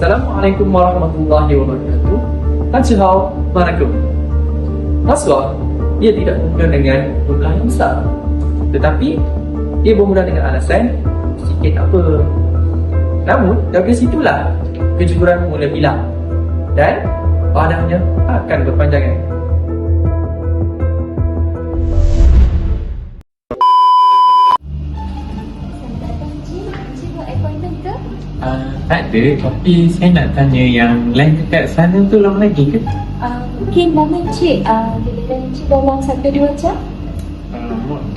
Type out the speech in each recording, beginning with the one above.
Assalamualaikum warahmatullahi wabarakatuh. Tanchihao, Manakum. Rasuah, ia tidak mudah dengan jumlah yang besar, tetapi ia bermula dengan alasan sikit apa. Namun dari situlah kejujuran mula hilang dan padahnya akan berpanjangan. Tak ada, tapi saya nak tanya yang lain dekat sana tu lama lagi ke? Mungkin lama Encik, giliran Encik dalam 1-2 jam.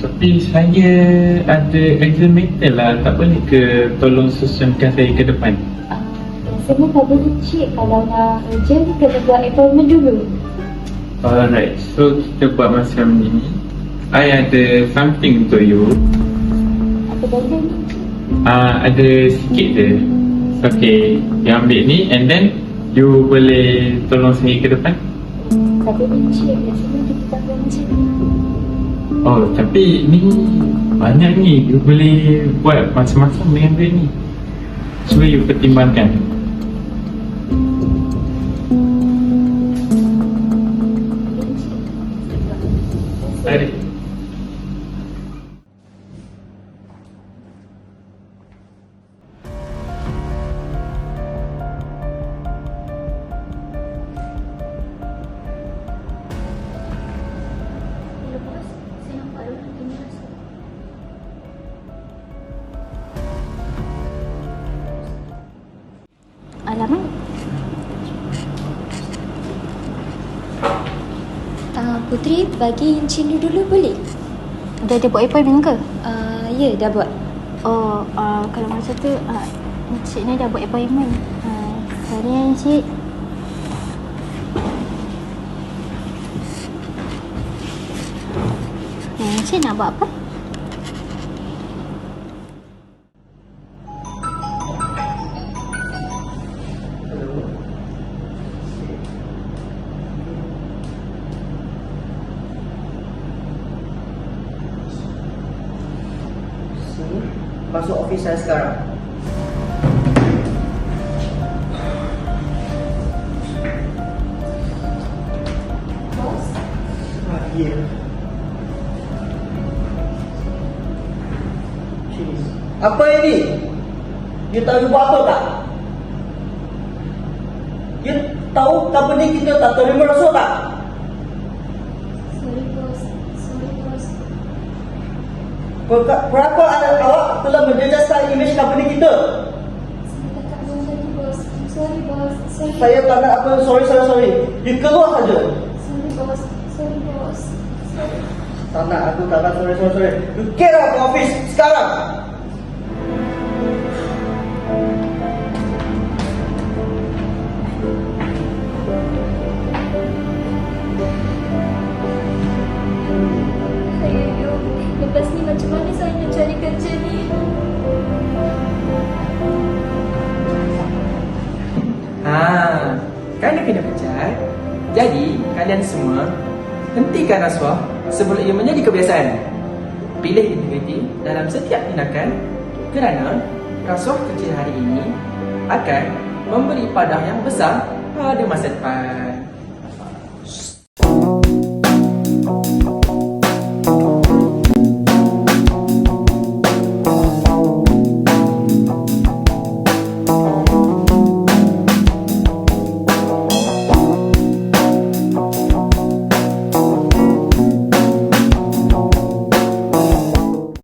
Tapi saya ada exam meeting lah, tak boleh ke tolong susunkan saya ke depan? Rasanya tak boleh Encik, kalau nak urgent kena buat appointment dulu. Alright, so kita buat macam ni. I ada something untuk you. Apa benda ni? Ada sikit je. Okay, you ambil ni and then you boleh tolong saya ke depan? Tak boleh Encik, rasanya kita tak boleh macam ni. Oh, tapi ni banyak ni. You boleh buat macam-macam dengan duit ni. Cuba you pertimbangkan. Mari. Alamak. Putri, bagi Encik dulu boleh? Dah ada buat appointment ke? Ya, dah buat. Oh, kalau masa tu Encik ni dah buat appointment. Sorry ya Encik. Encik nak buat apa? Masuk ofis saya sekarang. Bos? Ya. Sini. Apa ini? You tahu you buat apa tak? You tahu company kita tak terima rasuah tak? Sorry bos. Sorry bos. Berapa awak telah menjejaskan imej company kita? Saya tak mau lagi bos. Sorry bos. Sorry. Saya tak nak apa sorry. You keluar saja. Sorry bos. Sorry bos. Sorry. Tak nak aku tak nak sorry. You get out of office sekarang. Ayo, lepas ni macam mana saya nak cari kerja ni? Kerana kena pecat, jadi kalian semua hentikan rasuah sebelum ia menjadi kebiasaan. Pilih integriti dalam setiap tindakan kerana rasuah kecil hari ini akan memberi padah yang besar pada masa depan.